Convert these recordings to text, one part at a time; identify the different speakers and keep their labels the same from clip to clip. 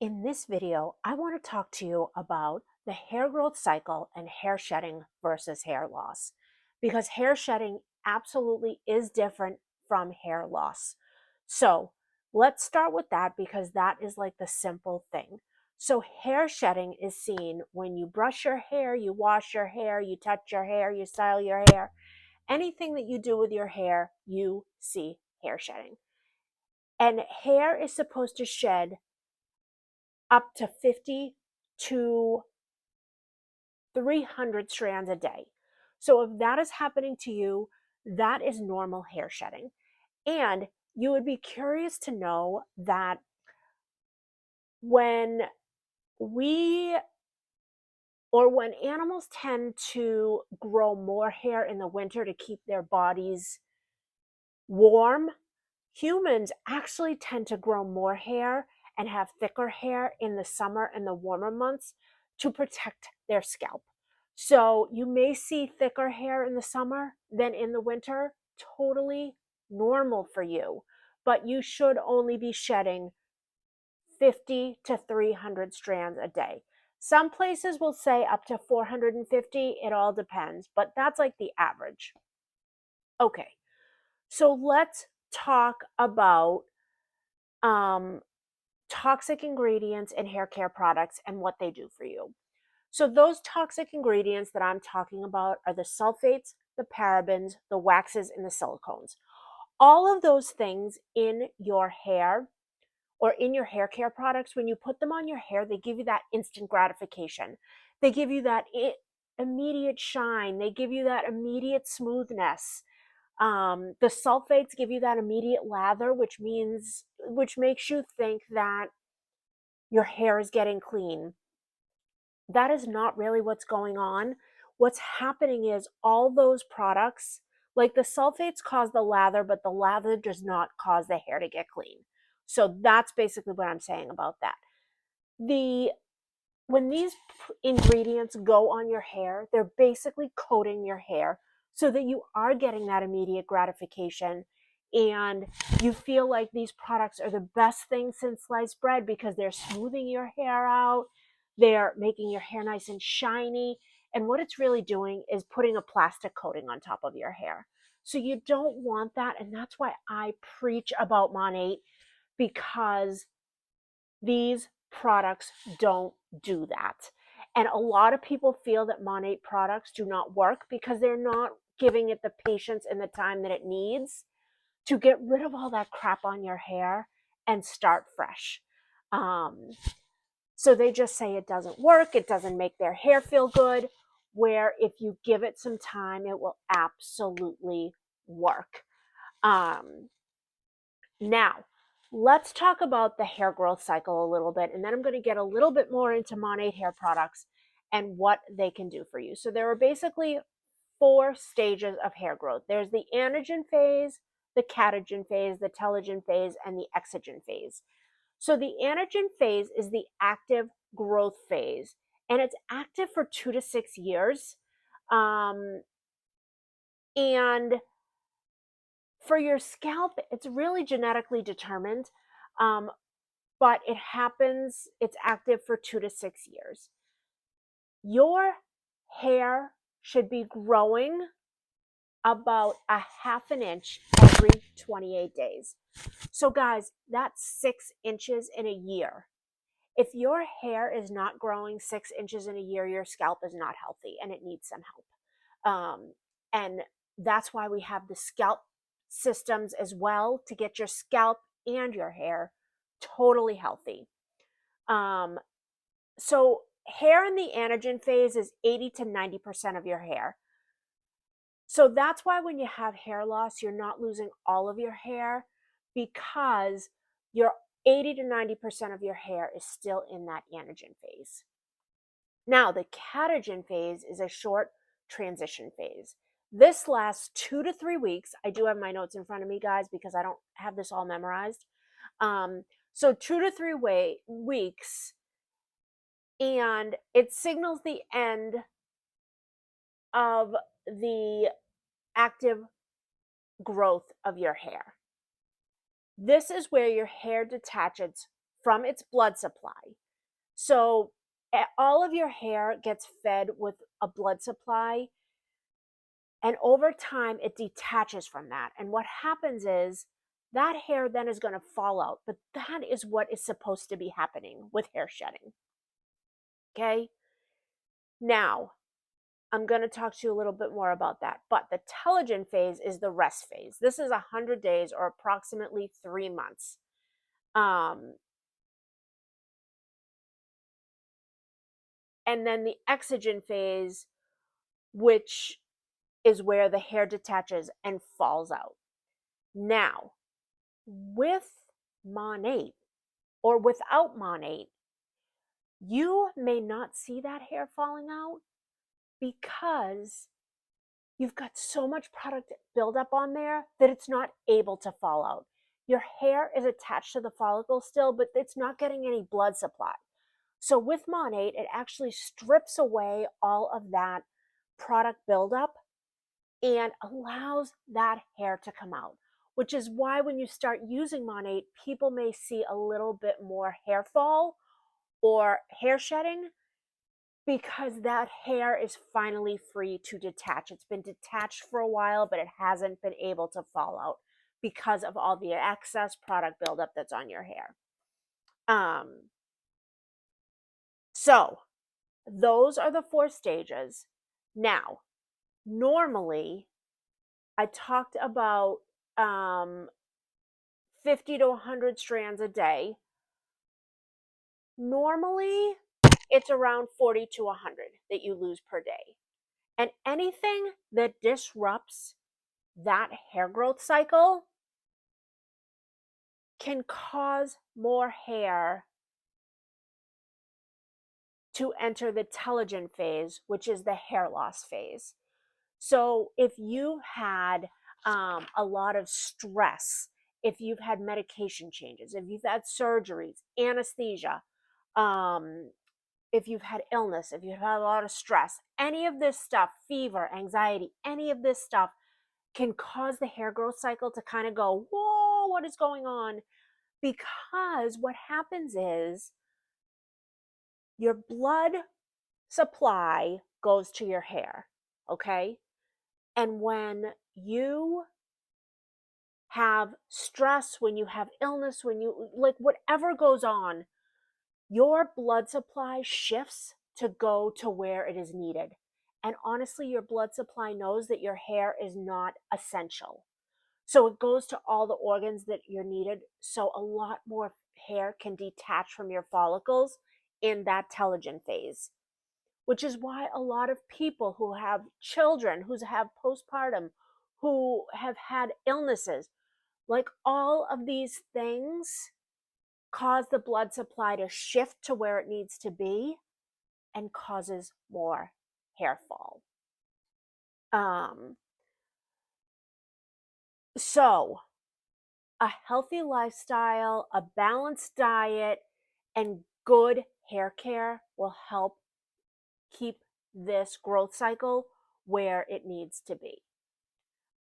Speaker 1: In this video, I want to talk to you about the hair growth cycle and hair shedding versus hair loss, because hair shedding absolutely is different from hair loss. So let's start with that because that is like the simple thing. So hair shedding is seen when you brush your hair, you wash your hair, you touch your hair, you style your hair. Anything that you do with your hair, you see hair shedding. And hair is supposed to shed up to 50 to 300 strands a day. So if that is happening to you, that is normal hair shedding. And you would be curious to know that when we when animals tend to grow more hair in the winter to keep their bodies warm, humans actually tend to grow more hair and have thicker hair in the summer and the warmer months to protect their scalp. So you may see thicker hair in the summer than in the winter, totally normal for you, but you should only be shedding 50 to 300 strands a day. Some places will say up to 450, it all depends, but that's like the average. Okay, so let's talk about um, toxic ingredients in hair care products and what they do for you. So, those toxic ingredients that I'm talking about are the sulfates, the parabens, the waxes, and the silicones. All of those things in your hair or in your hair care products, when you put them on your hair, they give you that instant gratification. They give you that immediate shine, they give you that immediate smoothness. The sulfates give you that immediate lather, which makes you think that your hair is getting clean. That is not really what's going on. What's happening is all those products, like the sulfates, cause the lather, but the lather does not cause the hair to get clean. So that's basically what I'm saying about that. The When these ingredients go on your hair, they're basically coating your hair so that you are getting that immediate gratification and you feel like these products are the best thing since sliced bread because they're smoothing your hair out, they're making your hair nice and shiny, and what it's really doing is putting a plastic coating on top of your hair. So you don't want that, and that's why I preach about MONAT, because these products don't do that. And a lot of people feel that MONAT products do not work because they're not giving it the patience and the time that it needs to get rid of all that crap on your hair and start fresh. Um, so they just say it doesn't work, it doesn't make their hair feel good, where if you give it some time, it will absolutely work. Um, Now, let's talk about the hair growth cycle a little bit, and then I'm going to get a little bit more into MONAT hair products and what they can do for you. So there are basically four stages of hair growth. There's the anagen phase, the catagen phase, the telogen phase, and the exogen phase. So the anagen phase is the active growth phase, and it's active for 2 to 6 years. Um, and for your scalp, it's really genetically determined, um, but it's active for 2 to 6 years. Your hair should be growing about a half an inch every 28 days. So, guys, that's 6 inches in a year. If your hair is not growing 6 inches in a year, your scalp is not healthy and it needs some help. And that's why we have the scalp systems as well to get your scalp and your hair totally healthy. Um, so, hair in the anagen phase is 80 to 90% of your hair. So that's why when you have hair loss, you're not losing all of your hair because your 80 to 90% of your hair is still in that anagen phase. Now, the catagen phase is a short transition phase. This lasts 2 to 3 weeks. I do have my notes in front of me, guys, because I don't have this all memorized. So 2 to 3 weeks, and it signals the end of the active growth of your hair. This is where your hair detaches from its blood supply. So all of your hair gets fed with a blood supply, and over time it detaches from that. And what happens is that hair then is going to fall out. But that is what is supposed to be happening with hair shedding. Okay? Now, I'm going to talk to you a little bit more about that. But the telogen phase is the rest phase. This is 100 days or approximately 3 months. And then the exogen phase, which is where the hair detaches and falls out. Now, with MONAT or without MONAT, you may not see that hair falling out because you've got so much product buildup on there that it's not able to fall out. Your hair is attached to the follicle still, but it's not getting any blood supply. So with MONAT, it actually strips away all of that product buildup and allows that hair to come out, which is why when you start using MONAT, people may see a little bit more hair fall or hair shedding because that hair is finally free to detach. It's been detached for a while, but it hasn't been able to fall out because of all the excess product buildup that's on your hair. So those are the 4 stages. Now, normally, I talked about 50 to 100 strands a day. Normally, it's around 40 to 100 that you lose per day. And anything that disrupts that hair growth cycle can cause more hair to enter the telogen phase, which is the hair loss phase. So if you had a lot of stress, if you've had medication changes, if you've had surgeries, anesthesia, if you've had illness, if you've had a lot of stress, any of this stuff, fever, anxiety, any of this stuff can cause the hair growth cycle to kind of go, whoa, what is going on? Because what happens is your blood supply goes to your hair, okay? And when you have stress, when you have illness, when you like whatever goes on, your blood supply shifts to go to where it is needed. And honestly, your blood supply knows that your hair is not essential. So it goes to all the organs that you're needed. So a lot more hair can detach from your follicles in that telogen phase, which is why a lot of people who have children, who have postpartum, who have had illnesses, like all of these things cause the blood supply to shift to where it needs to be and causes more hair fall. So a healthy lifestyle, a balanced diet, and good hair care will help keep this growth cycle where it needs to be.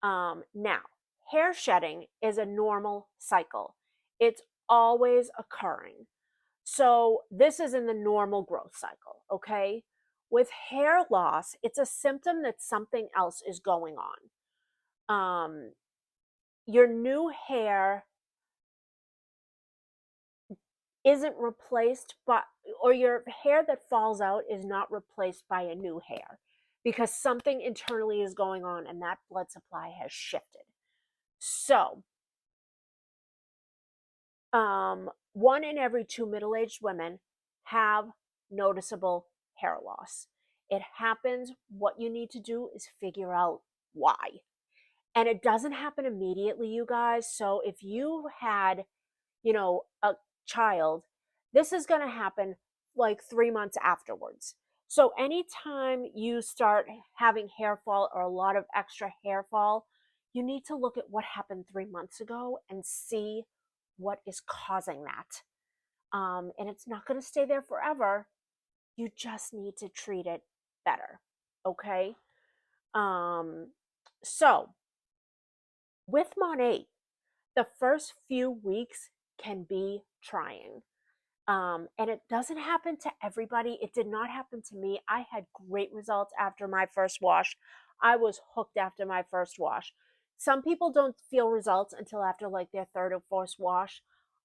Speaker 1: Now, hair shedding is a normal cycle. It's always occurring. So this is in the normal growth cycle, okay? With hair loss, it's a symptom that something else is going on. Your new hair isn't replaced or your hair that falls out is not replaced by a new hair because something internally is going on and that blood supply has shifted. So, 1 in every 2 middle-aged women have noticeable hair loss. It happens. What you need to do is figure out why. And it doesn't happen immediately, you guys. So if you had, a child, this is going to happen like 3 months afterwards. So anytime you start having hair fall or a lot of extra hair fall, you need to look at what happened 3 months ago and see what is causing that. And it's not going to stay there forever. You just need to treat it better. Okay. So with MONAT, the first few weeks can be trying. And it doesn't happen to everybody. It did not happen to me. I had great results after my first wash. I was hooked after my first wash. Some people don't feel results until after like their third or fourth wash.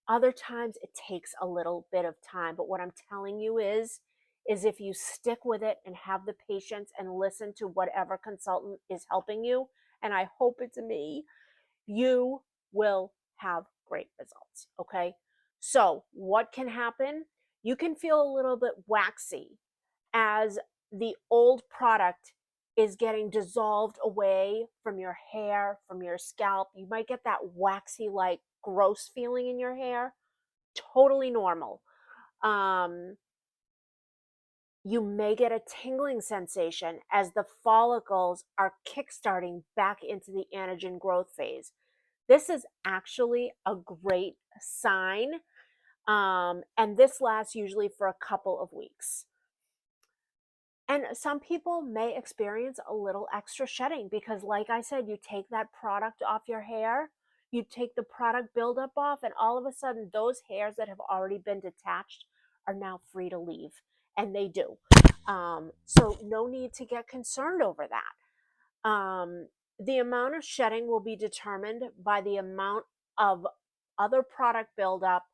Speaker 1: Other times it takes a little bit of time. But what I'm telling you is if you stick with it and have the patience and listen to whatever consultant is helping you, and I hope it's me, you will have great results. Okay. So, what can happen? You can feel a little bit waxy as the old product is getting dissolved away from your hair, from your scalp. You might get that waxy, like gross feeling in your hair. Totally normal. Um, you may get a tingling sensation as the follicles are kickstarting back into the anagen growth phase. This is actually a great sign. And this lasts usually for a couple of weeks. And some people may experience a little extra shedding because, like I said, you take that product off your hair, you take the product buildup off, and all of a sudden, those hairs that have already been detached are now free to leave. And they do. So, no need to get concerned over that. The amount of shedding will be determined by the amount of other product buildup,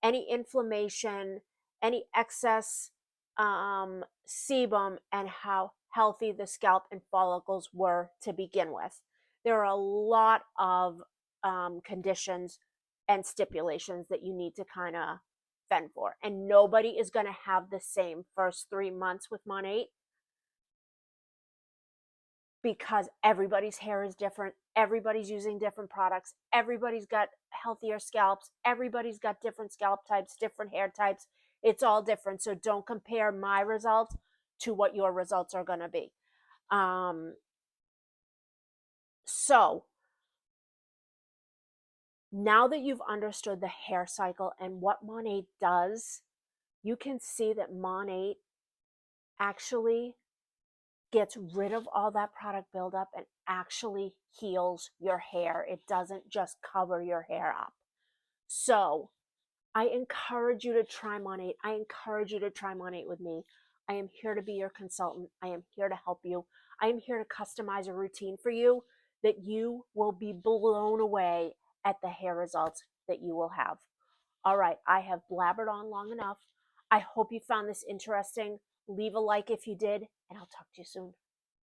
Speaker 1: any inflammation, any excess sebum, and how healthy the scalp and follicles were to begin with. There are a lot of conditions and stipulations that you need to kind of fend for. And nobody is going to have the same first 3 months with MONAT because everybody's hair is different. Everybody's using different products. Everybody's got healthier scalps. Everybody's got different scalp types, different hair types. It's all different. So don't compare my results to what your results are going to be. So now that you've understood the hair cycle and what MONAT does, you can see that MONAT actually gets rid of all that product buildup and actually heals your hair. It doesn't just cover your hair up. So I encourage you to try MONAT. I encourage you to try MONAT with me. I am here to be your consultant. I am here to help you. I am here to customize a routine for you that you will be blown away at the hair results that you will have. All right, I have blabbered on long enough. I hope you found this interesting. Leave a like if you did, and I'll talk to you soon.